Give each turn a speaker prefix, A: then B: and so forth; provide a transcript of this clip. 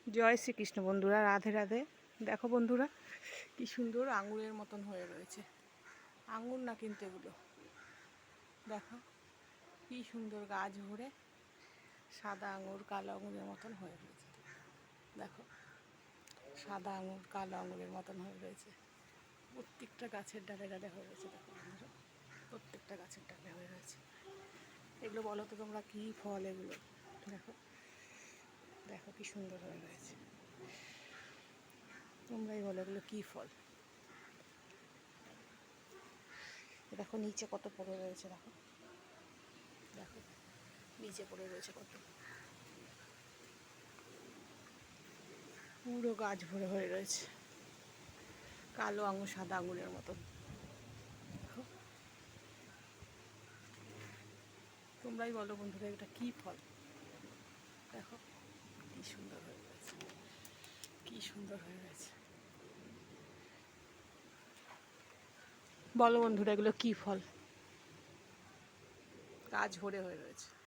A: জয় শ্রীকৃষ্ণ বন্ধুরা, রাধে রাধে। দেখো বন্ধুরা, কি সুন্দর আঙুরের মতন হয়ে রয়েছে। আঙুর না কিন্তু এগুলো, দেখো কি সুন্দর গাছ ভরে সাদা আঙুর কালো আঙুরের মতন হয়ে রয়েছে। দেখো সাদা আঙুর কালো আঙুরের মতন হয়ে রয়েছে। প্রত্যেকটা গাছের ডালে ডালে হয়ে রয়েছে। দেখো বন্ধুরা, প্রত্যেকটা গাছের ডালে হয়ে রয়েছে। এগুলো বলো তো তোমরা কী ফল এগুলো? দেখো দেখো কি সুন্দর হয়ে রয়েছে। তোমরাই বলো এগুলো কী ফল? দেখো নিচে কত পড়ে রয়েছে। দেখো দেখো নিচে পড়ে রয়েছে কত, পুরো গাছ ভরে হয়ে রয়েছে কালো আঙুর সাদা আঙুরের মতন। দেখো তোমরাই বলো বন্ধুরা এটা কী ফল? দেখো কি সুন্দর হয়ে রয়েছে, কি সুন্দর হয়ে রয়েছে। বলো বন্ধুরা এগুলো কী ফল? গাছ ভরে হয়ে রয়েছে।